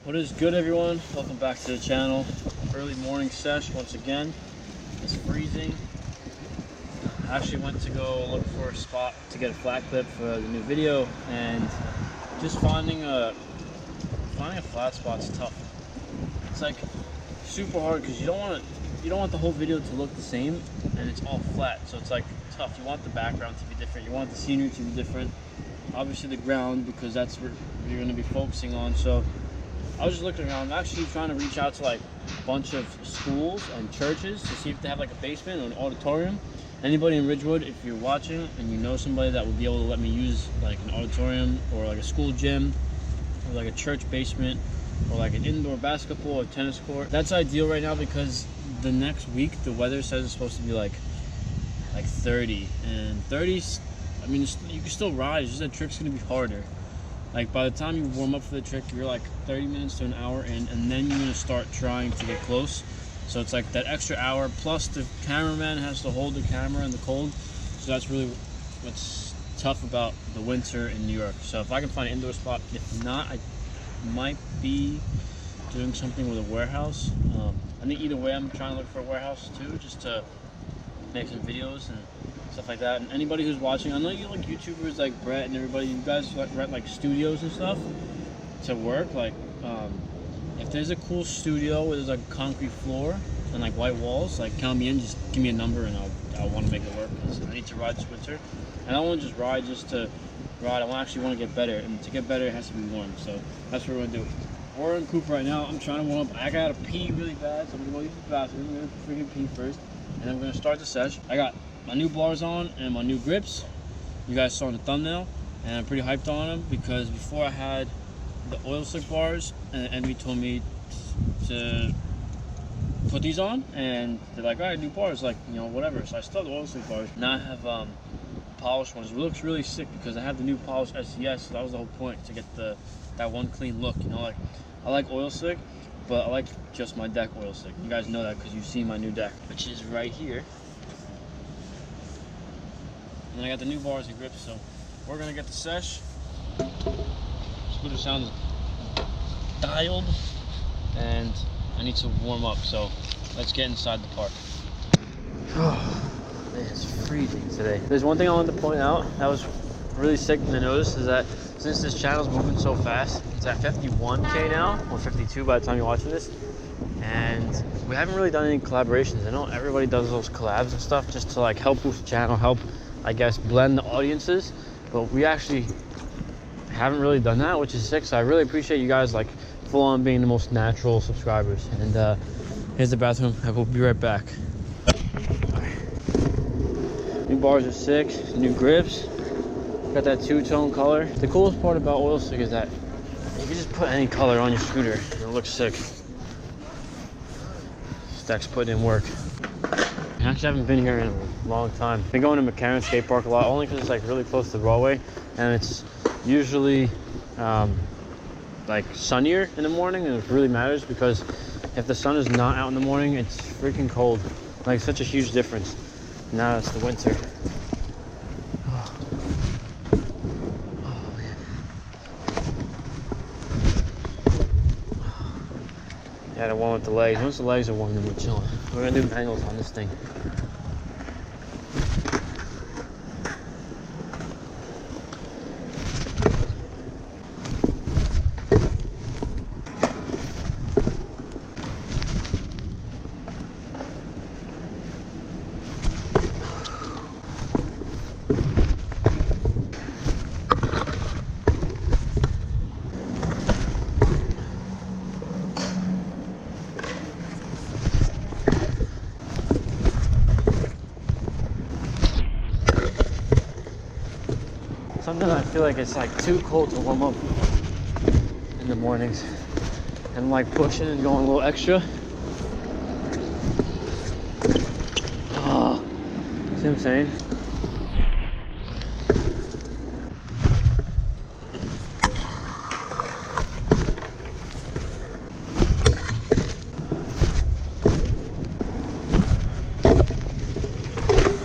What is good, everyone? Welcome back to the channel. Early morning sesh once again. It's freezing. I actually went to go look for a spot to get a flat clip for the new video, and just finding a flat spot's tough. It's like super hard because you don't want the whole video to look the same and it's all flat, so it's like tough. You want the background to be different, you want the scenery to be different, obviously the ground, because that's where you're going to be focusing on. So I was just looking around. I'm actually trying to reach out to like a bunch of schools and churches to see if they have like a basement or an auditorium. Anybody in Ridgewood, if you're watching and you know somebody that would be able to let me use like an auditorium or like a school gym or like a church basement or like an indoor basketball or tennis court, that's ideal right now, because the next week the weather says it's supposed to be like 30, and 30s, I mean, you can still ride, it's just that trick's gonna be harder. Like by the time you warm up for the trick, you're like 30 minutes to an hour in, and then you're gonna start trying to get close. So it's like that extra hour, plus the cameraman has to hold the camera in the cold. So that's really what's tough about the winter in New York. So if I can find an indoor spot, if not, I might be doing something with a warehouse. I think either way, I'm trying to look for a warehouse too, just to make some videos and stuff like that. And anybody who's watching, I know you like YouTubers like Brett and everybody, you guys like rent like studios and stuff to work. Like if there's a cool studio where there's like a concrete floor and like white walls, like count me in, just give me a number and I'll want to make it work, because I need to ride this winter. And I don't want to just ride just to ride, I actually want to get better, and to get better it has to be warm. So that's what we're gonna do. We're in Coop right now. I'm trying to warm up. I gotta pee really bad, so I'm gonna go use the bathroom. I'm gonna freaking pee first, and then we're gonna start the sesh. I got my new bars on and my new grips. You guys saw in the thumbnail, and I'm pretty hyped on them because before I had the oil slick bars, and Envy told me to put these on, and they're like, all right, new bars, like, you know, whatever. So I still have the oil slick bars. Now I have polished ones. It looks really sick because I have the new polished SCS, so that was the whole point, to get that one clean look, you know. Like, I like oil slick, but I like just my deck oil slick. You guys know that because you've seen my new deck, which is right here. And I got the new bars and grips, so we're gonna get the sesh. Scooter sounds dialed, and I need to warm up, so let's get inside the park. Oh, man, it's freezing today. There's one thing I wanted to point out that was really sick to notice, is that since this channel's moving so fast, it's at 51K now, or 52 by the time you're watching this, and we haven't really done any collaborations. I know everybody does those collabs and stuff just to like help boost the channel, help, I guess, blend the audiences, but we actually haven't really done that, which is sick. So I really appreciate you guys like full on being the most natural subscribers. And here's the bathroom. I will be right back. New bars are sick, new grips, got that two-tone color. The coolest part about oil slick is that you can just put any color on your scooter and it looks sick. Stack's putting in work. I actually haven't been here in a long time. Been going to McCarran Skate Park a lot, only because it's like really close to Broadway, and it's usually like sunnier in the morning, and it really matters because if the sun is not out in the morning, it's freaking cold. Like, such a huge difference. Now it's the winter. Oh, man. Yeah, to warm up the legs. Once the legs are warm, then we're chilling. We're gonna do manuals on this thing. Sometimes I feel like it's like too cold to warm up in the mornings. And I'm like pushing and going a little extra. Oh, see what I'm saying?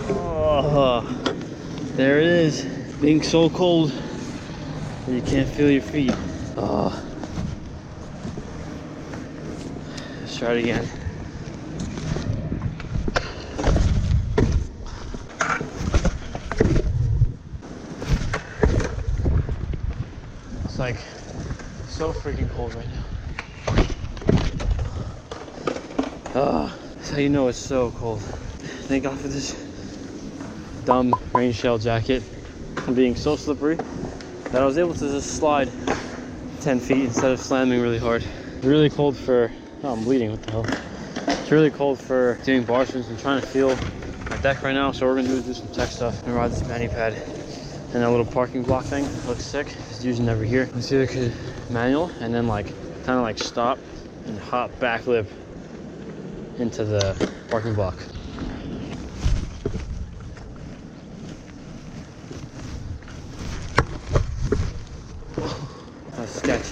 Oh, there it is. Being so cold that you can't feel your feet. Oh. Let's try it again. It's like so freaking cold right now. That's how you know it's so cold. Thank God for this dumb rain shell jacket and being so slippery that I was able to just slide 10 feet instead of slamming really hard. Really cold for, oh, I'm bleeding, what the hell. It's really cold for doing bar spins. I'm trying to feel my deck right now, so what we're gonna do is do some tech stuff and ride this mani pad. And that little parking block thing looks sick. It's usually never here. Let's see if I could manual and then like kind of like stop and hop back lip into the parking block. That's sketch.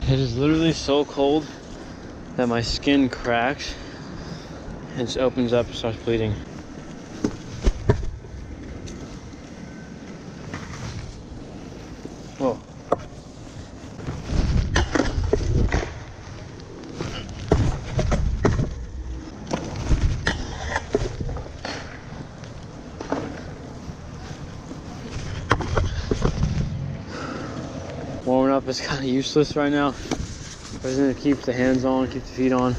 It is literally so cold that my skin cracks and just opens up and starts bleeding. Whoa. Warming up is kind of useless right now. I'm just gonna keep the hands on, keep the feet on.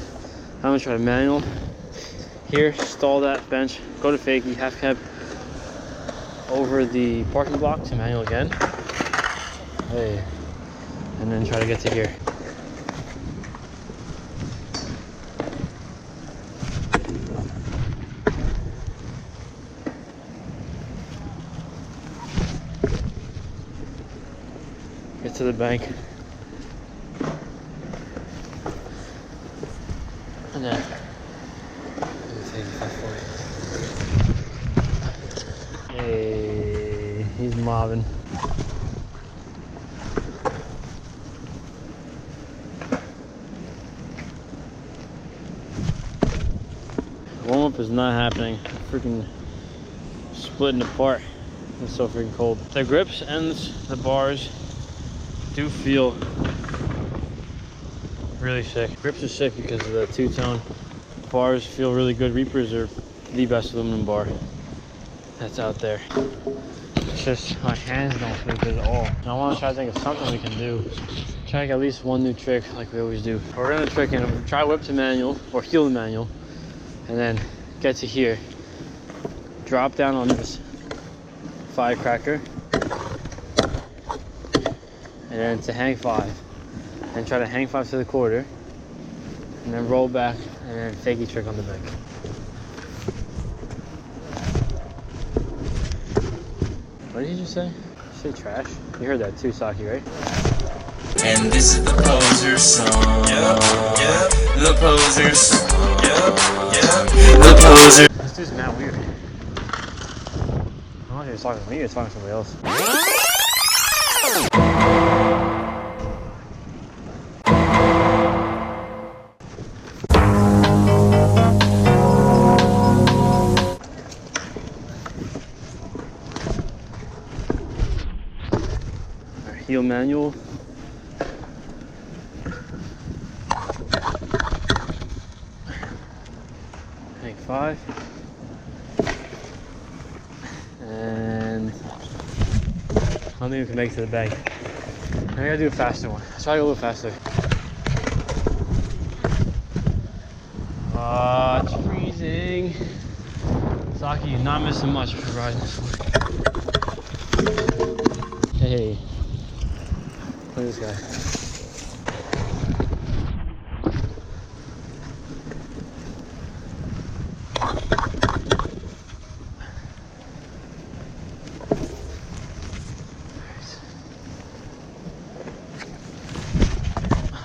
I'm gonna try to manual. Here, stall that bench, go to fakie, half cab over the parking block to manual again. Hey, and then try to get to here. Get to the bank. And then take 540. Hey, he's mobbing. Warm up is not happening. Freaking splitting apart. It's so freaking cold. The grips and the bars do feel really sick. Grips are sick because of the two-tone. Bars feel really good. Reapers are the best aluminum bar that's out there. It's just my hands don't feel good at all. And I want to try to think of something we can do. Try to get at least one new trick like we always do. We're gonna trick in, try whip to manual or heel to manual, and then get to here. Drop down on this firecracker, and then to hang 5. And try to hang 5 to the quarter, and then roll back, and then fakie trick on the bank. What did you just say? Did you say trash? You heard that too, Saki, right? And this is the poser song. Yep. The poser song. Yep. The poser. This dude's mad weird. I don't know if he was talking to me or he was talking to somebody else. Heel manual. Hang 5. And I don't think we can make it to the bag. I gotta do a faster one. Let's try to go a little faster. It's freezing. Saki, you're not missing much for riding this one. Hey. Look at this guy.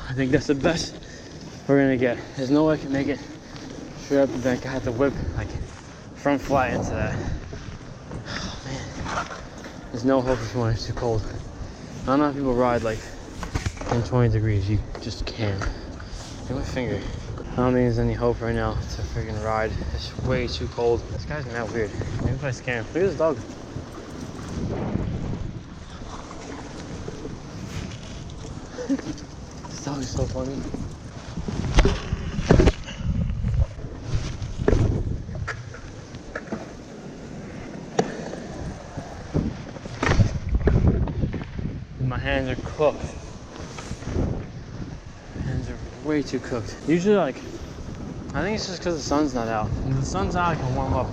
I think that's the best we're gonna get. There's no way I can make it straight up the bank. I have to whip like front fly into that. Oh man. There's no hope this morning, it's too cold. I don't know if people ride like in 20 degrees. You just can't. Look at my finger. don't think there's any hope right now to freaking ride. It's way too cold. This guy's mad weird. Maybe if I scare him. Look at this dog. This dog is so funny. My hands are cooked. Hands are way too cooked. Usually, like, I think it's just because the sun's not out. When the sun's out, I can warm up.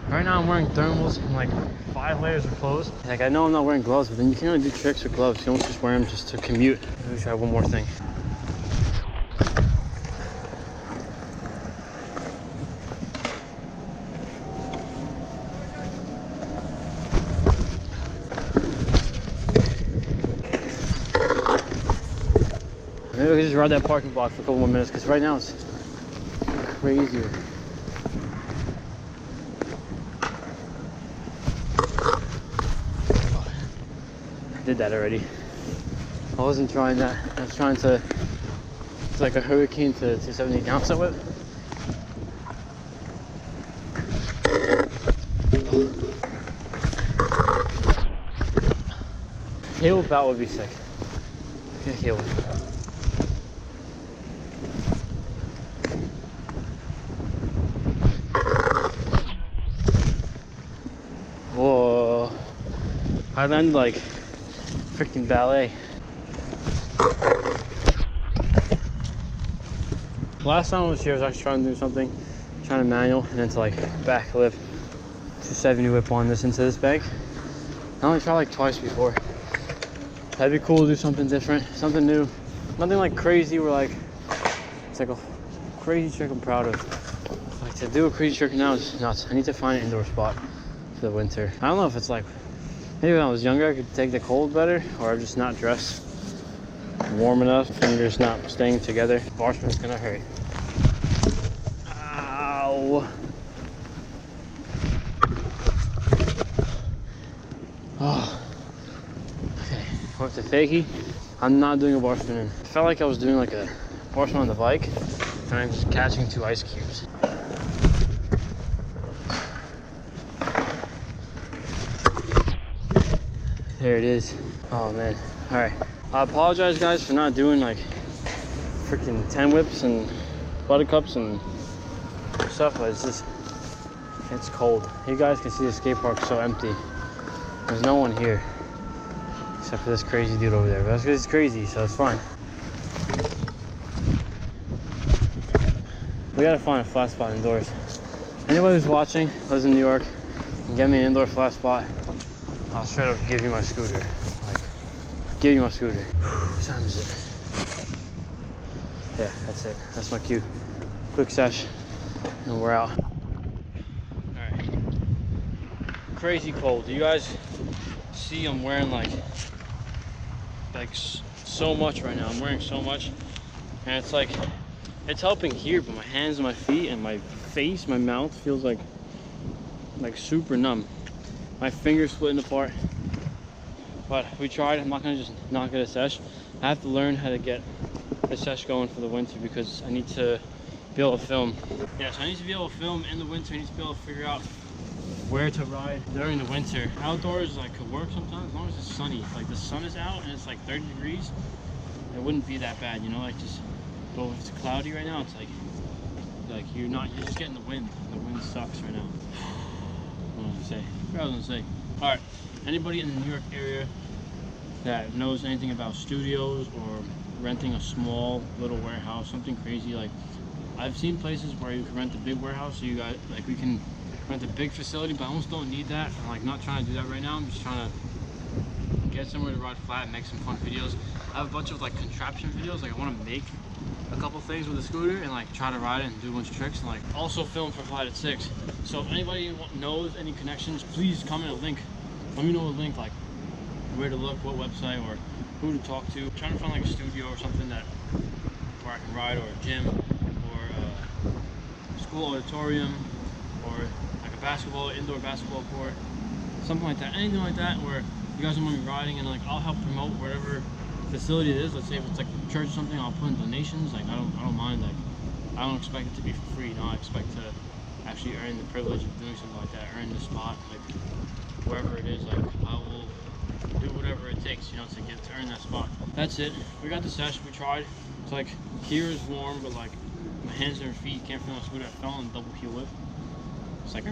Right now, I'm wearing thermals and like 5 layers of clothes. Like, I know I'm not wearing gloves, but then you can't really do tricks with gloves. You don't just wear them just to commute. Let me try one more thing. Maybe we can just ride that parking block for a couple more minutes, because right now it's crazy. I did that already. I wasn't trying that. I was trying to, it's like a hurricane to 270 downside whip. Heel whip out would be sick. Yeah, heel whip. Whoa, I landed like freaking ballet. Last time I was here, I was actually trying to do something, trying to manual, and then to like backflip 270 whip on this into this bank. I only tried like twice before. That'd be cool to do something different, something new. Nothing like crazy where like, it's like a crazy trick I'm proud of. Like to do a crazy trick now is nuts. I need to find an indoor spot for the winter. I don't know if it's like, maybe when I was younger I could take the cold better, or I'm just not dressed warm enough, fingers not staying together. Bar spin's gonna hurt. Ow. Oh. Okay, with the fakie, I'm not doing a bar spin in. I felt like I was doing like a bar spin on the bike, and I'm just catching 2 ice cubes. There it is. Oh man. Alright. I apologize guys for not doing like freaking 10 whips and buttercups and stuff, but it's just, it's cold. You guys can see the skate park so empty. There's no one here except for this crazy dude over there. But that's because it's crazy, so it's fine. We gotta find a flat spot indoors. Anybody who's watching, lives in New York, and get me an indoor flat spot, I'll straight up give you my scooter. Like, give you my scooter. What time is it? Yeah, that's it. That's my cue. Quick sesh, and we're out. Alright. Crazy cold. Do you guys see I'm wearing like so much right now? I'm wearing so much. And it's like, it's helping here, but my hands and my feet and my face, my mouth feels like super numb. My fingers splitting apart, but we tried. I'm not gonna just not get a sesh. I have to learn how to get a sesh going for the winter because I need to be able to film. Yeah, so I need to be able to film in the winter. I need to be able to figure out where to ride during the winter. Outdoors like could work sometimes as long as it's sunny. Like the sun is out and it's like 30 degrees, it wouldn't be that bad, you know, like just, but if it's cloudy right now, it's like you're just getting the wind. The wind sucks right now. What was I gonna say? All right, anybody in the New York area that knows anything about studios or renting a small little warehouse, something crazy, like I've seen places where you can rent a big warehouse, so you got like, we can rent a big facility, but I almost don't need that. I'm like not trying to do that right now. I'm just trying to get somewhere to ride flat and make some fun videos. I have a bunch of like contraption videos. Like I want to make a couple things with the scooter and like try to ride it and do a bunch of tricks, and like also film for Flight at 6. So if anybody knows any connections, please comment a link. Let me know a link, like where to look, what website, or who to talk to. I'm trying to find like a studio or something that where I can ride, or a gym, or a school auditorium, or like a indoor basketball court, something like that. Anything like that where you guys want me riding, and like I'll help promote whatever facility it is. Let's say if it's like a church or something, I'll put in donations. Like I don't mind like I don't expect it to be for free. No, I expect to actually earn the privilege of doing something like that, earn the spot, like wherever it is. Like I will do whatever it takes, you know, to earn that spot. That's it. We got the sesh. We tried. It's like here is warm, but like my hands and feet can't feel my scooter. I fell on a double heel whip. It's like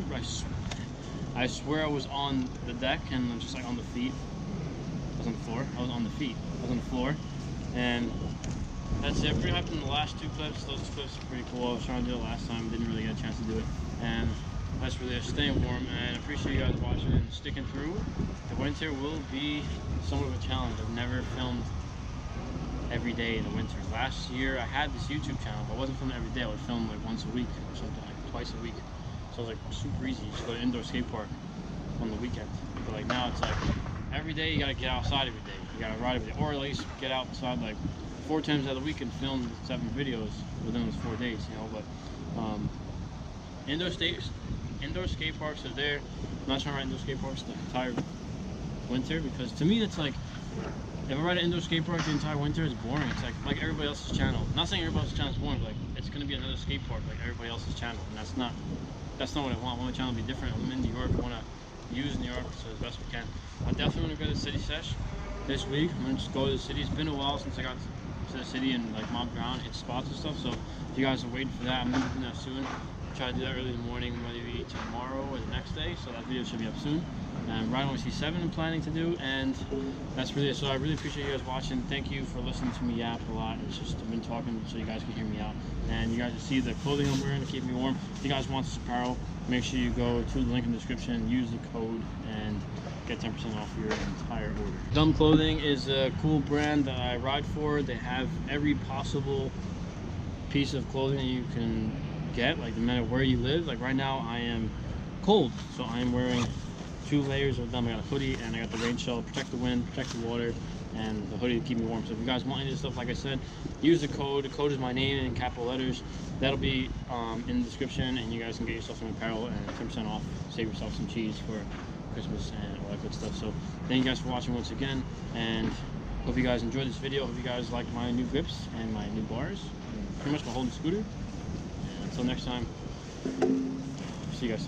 I swear I was on the deck and I'm just like on the feet. I was on the floor. I was on the feet. I was on the floor, and that's it. Pretty hyped in the last two clips. Those clips are pretty cool. I was trying to do it last time, didn't really get a chance to do it, and that's really it. Staying warm, and I appreciate you guys watching and sticking through. The winter will be somewhat of a challenge. I've never filmed every day in the winter. Last year I had this YouTube channel, but I wasn't filming every day. I would film like once a week or something, like twice a week. So it was like super easy. You just go to indoor skate park on the weekend. But like now it's like every day you gotta get outside every day. You gotta ride every day, or at least get outside like 4 times out of the week and film 7 videos within those 4 days, you know. But indoor skate parks are there. I'm not trying to ride indoor skate parks the entire winter, because to me it's like, if I ride an indoor skate park the entire winter, it's boring. It's like everybody else's channel. I'm not saying everybody else's channel is boring, but like it's gonna be another skate park like everybody else's channel, and that's not what I want. I want my channel to be different. I'm in New York. I want to use New York so as best we can. I definitely want to go to the city sesh this week. I'm gonna just go to the city. It's been a while since I got to the city and like mobbed around, hit spots and stuff. So if you guys are waiting for that, I'm gonna be doing that soon. Try to do that early in the morning, maybe tomorrow or the next day. So that video should be up soon. And Ride on C7 I'm planning to do, and that's really it. So I really appreciate you guys watching. Thank you for listening to me yap a lot. It's just I've been talking so you guys can hear me out, and you guys will see the clothing I'm wearing to keep me warm. If you guys want this apparel, make sure you go to the link in the description, use the code, and get 10% off your entire order. Dumb Clothing is a cool brand that I ride for. They have every possible piece of clothing that you can get, like no matter where you live. Like right now I am cold, so I am wearing 2 layers of them. I got a hoodie and I got the rain shell, protect the wind, protect the water, and the hoodie to keep me warm. So if you guys want any of this stuff, like I said, use the code. The code is my name in capital letters. That'll be in the description, and you guys can get yourself some apparel and 10% off. Save yourself some cheese for Christmas and all that good stuff. So thank you guys for watching once again, and hope you guys enjoyed this video. Hope you guys like my new grips and my new bars, and pretty much my whole scooter. And until next time, see you guys.